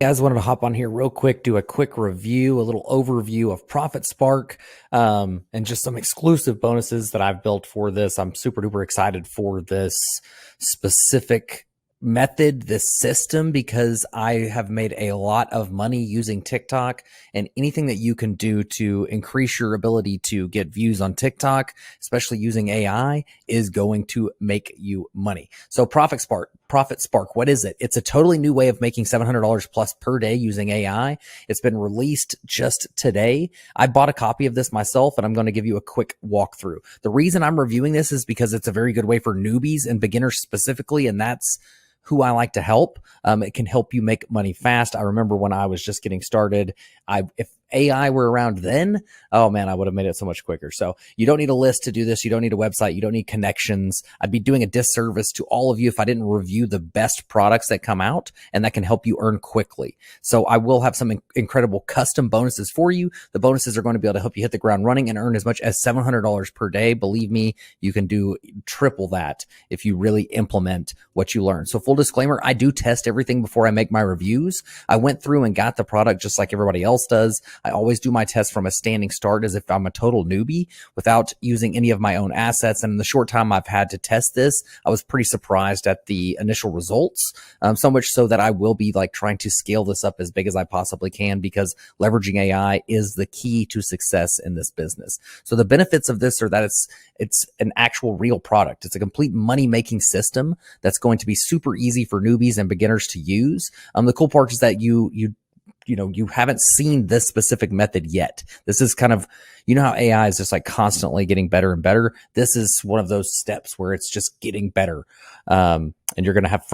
Guys, wanted to hop on here real quick, do a quick review, a little overview of Profit Spark, and just some exclusive bonuses that I've built for this. I'm super duper excited for this specific method, this system, because I have made a lot of money using TikTok, and anything that you can do to increase your ability to get views on TikTok, especially using AI, is going to make you money. So Profit Spark, what is it? It's a totally new way of making $700 plus per day using AI. It's been released just today. I bought a copy of this myself, and I'm going to give you a quick walkthrough. The reason I'm reviewing this is because it's a very good way for newbies and beginners specifically, and that's who I like to help. It can help you make money fast. I remember when I was just getting started, if AI were around then, oh man, I would have made it so much quicker. So you don't need a list to do this. You don't need a website. You don't need connections. I'd be doing a disservice to all of you if I didn't review the best products that come out and that can help you earn quickly. So I will have some incredible custom bonuses for you. The bonuses are going to be able to help you hit the ground running and earn as much as $700 per day. Believe me, you can do triple that if you really implement what you learn. So full disclaimer, I do test everything before I make my reviews. I went through and got the product just like everybody else does. I always do my test from a standing start as if I'm a total newbie without using any of my own assets. And in the short time I've had to test this, I was pretty surprised at the initial results. So much so that I will be like trying to scale this up as big as I possibly can, because leveraging AI is the key to success in this business. So the benefits of this are that it's an actual real product. It's a complete money-making system that's going to be super easy for newbies and beginners to use. The cool part is that you haven't seen this specific method yet. This is kind of, you know how AI is just like constantly getting better and better. This is one of those steps where it's just getting better. And you're going to have,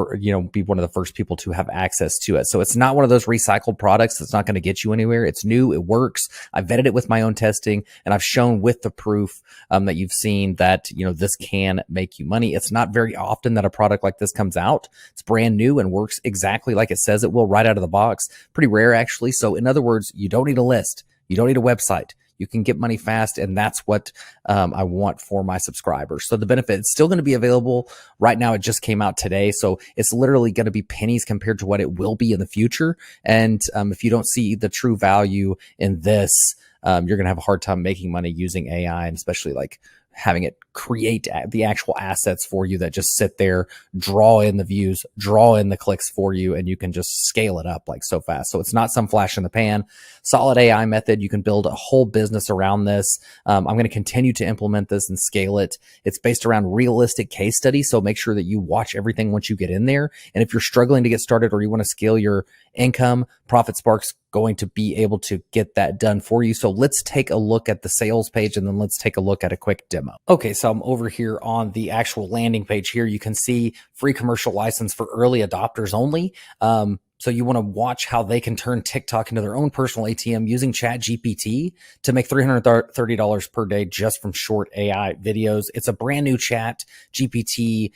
be one of the first people to have access to it. So it's not one of those recycled products that's not going to get you anywhere. It's new. It works. I vetted it with my own testing, and I've shown with the proof that you've seen that, this can make you money. It's not very often that a product like this comes out. It's brand new and works exactly like it says it will right out of the box. Pretty rare, actually. So in other words, you don't need a list. You don't need a website. You can get money fast, and that's what I want for my subscribers. So the benefit is still going to be available. Right now, it just came out today, so it's literally going to be pennies compared to what it will be in the future. And if you don't see the true value in this, you're going to have a hard time making money using AI, and especially like having it create the actual assets for you that just sit there, draw in the views, draw in the clicks for you, and you can just scale it up like so fast. So it's not some flash in the pan, solid AI method. You can build a whole business around this. I'm going to continue to implement this and scale it. It's based around realistic case studies. So make sure that you watch everything once you get in there. And if you're struggling to get started or you want to scale your income, Profit Spark's going to be able to get that done for you. So let's take a look at the sales page, and then let's take a look at a quick demo. Okay, so I'm over here on the actual landing page here. You can see free commercial license for early adopters only. So you want to watch how they can turn TikTok into their own personal ATM using ChatGPT to make $330 per day just from short AI videos. It's a brand new ChatGPT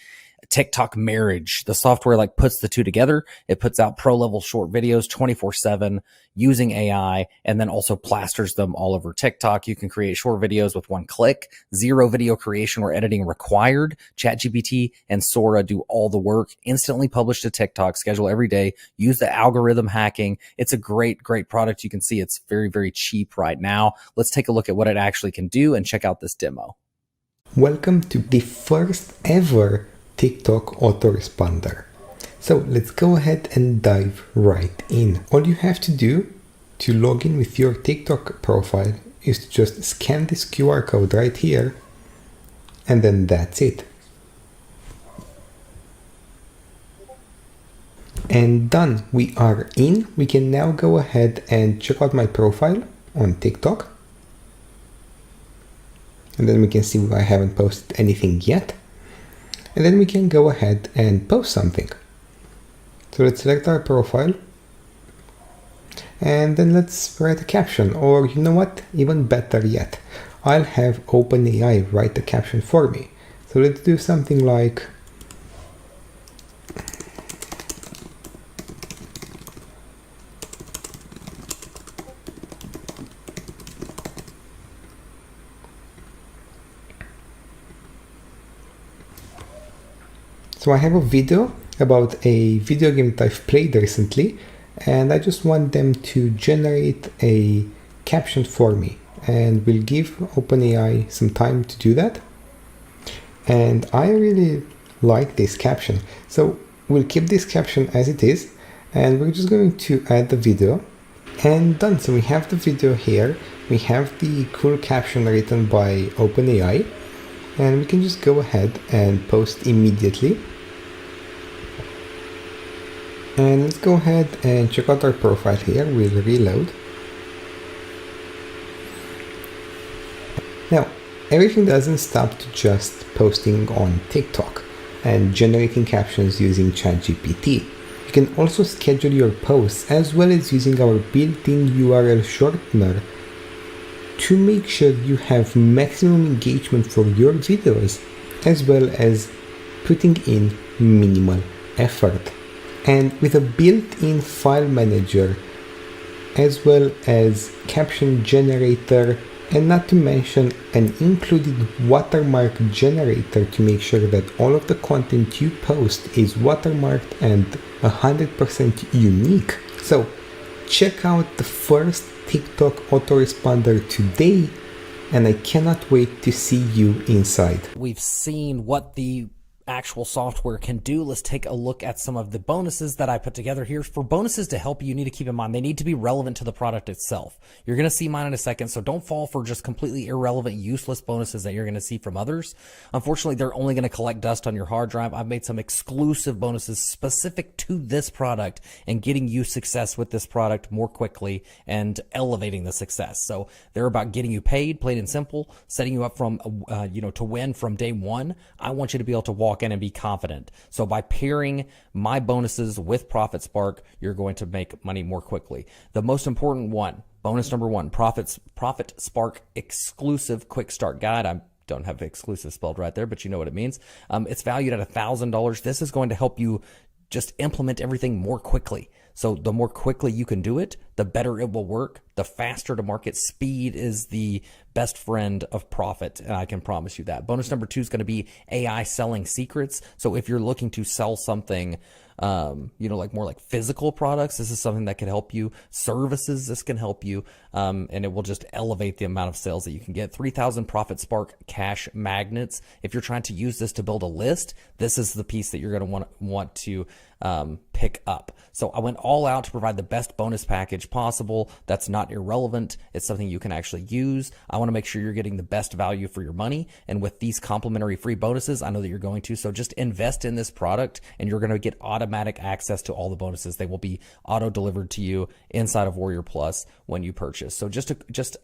TikTok marriage. The software like puts the two together. It puts out pro level short videos 24/7 using AI, and then also plasters them all over TikTok. You can create short videos with one click, zero video creation or editing required. ChatGPT and Sora do all the work, instantly publish to TikTok, schedule every day, use the algorithm hacking. It's a great product. You can see it's very, very cheap right now. Let's take a look at what it actually can do and check out this demo. Welcome to the first ever TikTok autoresponder. So let's go ahead and dive right in. All you have to do to log in with your TikTok profile is to just scan this QR code right here, and then that's it. And done. We are in. We can now go ahead and check out my profile on TikTok. And then we can see I haven't posted anything yet. And then we can go ahead and post something. So let's select our profile, and then let's write a caption, or you know what, even better yet, I'll have OpenAI write the caption for me. So let's do something like So I have a video about a video game that I've played recently, and I just want them to generate a caption for me, and we'll give OpenAI some time to do that. And I really like this caption, so we'll keep this caption as it is, and we're just going to add the video, and done. So we have the video here, we have the cool caption written by OpenAI, and we can just go ahead and post immediately. And let's go ahead and check out our profile here. We'll reload. Now, everything doesn't stop to just posting on TikTok and generating captions using ChatGPT. You can also schedule your posts as well as using our built-in URL shortener to make sure you have maximum engagement for your videos, as well as putting in minimal effort. And with a built-in file manager, as well as caption generator, and not to mention an included watermark generator to make sure that all of the content you post is watermarked and 100% unique. So check out the first TikTok autoresponder today, and I cannot wait to see you inside. We've seen what the actual software can do. Let's take a look at some of the bonuses that I put together here. For bonuses to help you, you need to keep in mind they need to be relevant to the product itself. You're going to see mine in a second, so don't fall for just completely irrelevant, useless bonuses that you're going to see from others. Unfortunately, they're only going to collect dust on your hard drive. I've made some exclusive bonuses specific to this product and getting you success with this product more quickly and elevating the success. So they're about getting you paid, plain and simple, setting you up from to win from day one. I want you to be able to walk in and be confident. So by pairing my bonuses with Profit Spark, you're going to make money more quickly. The most important one, bonus number one, Profit Spark exclusive quick start guide. I don't have exclusive spelled right there, but you know what it means. It's valued at $1,000. This is going to help you just implement everything more quickly. So the more quickly you can do it, the better it will work. The faster to market. Speed is the best friend of profit, and I can promise you that. Bonus number two is going to be AI selling secrets. So if you're looking to sell something, like more like physical products, this is something that can help you. Services, this can help you, and it will just elevate the amount of sales that you can get. 3,000 Profit Spark cash magnets. If you're trying to use this to build a list, this is the piece that you're going to want to pick up. So I went all out to provide the best bonus package possible. That's not irrelevant. It's something you can actually use. I want to make sure you're getting the best value for your money. And with these complimentary free bonuses, I know that you're going to. So just invest in this product and you're going to get automatic access to all the bonuses. They will be auto delivered to you inside of Warrior Plus when you purchase. So just a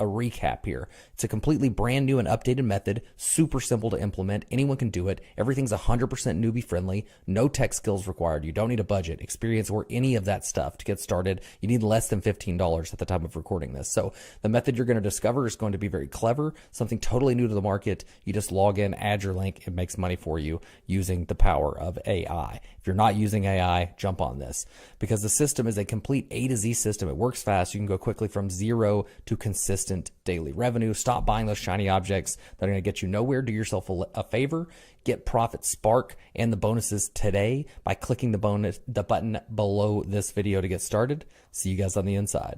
recap here. It's a completely brand new and updated method, super simple to implement. Anyone can do it. Everything's 100% newbie friendly. No tech skills required. You don't need a budget, experience, or any of that stuff to get started. You need less than $15 at the time of recording this. So the method you're going to discover is going to be very clever, something totally new to the market. You just log in, add your link, it makes money for you using the power of AI. If you're not using AI, jump on this because the system is a complete A to Z system. It works fast. You can go quickly from zero to consistent daily revenue. Stop buying those shiny objects that are going to get you nowhere. Do yourself a favor. Get Profit Spark and the bonuses today by clicking the button below this video to get started. See you guys on the inside.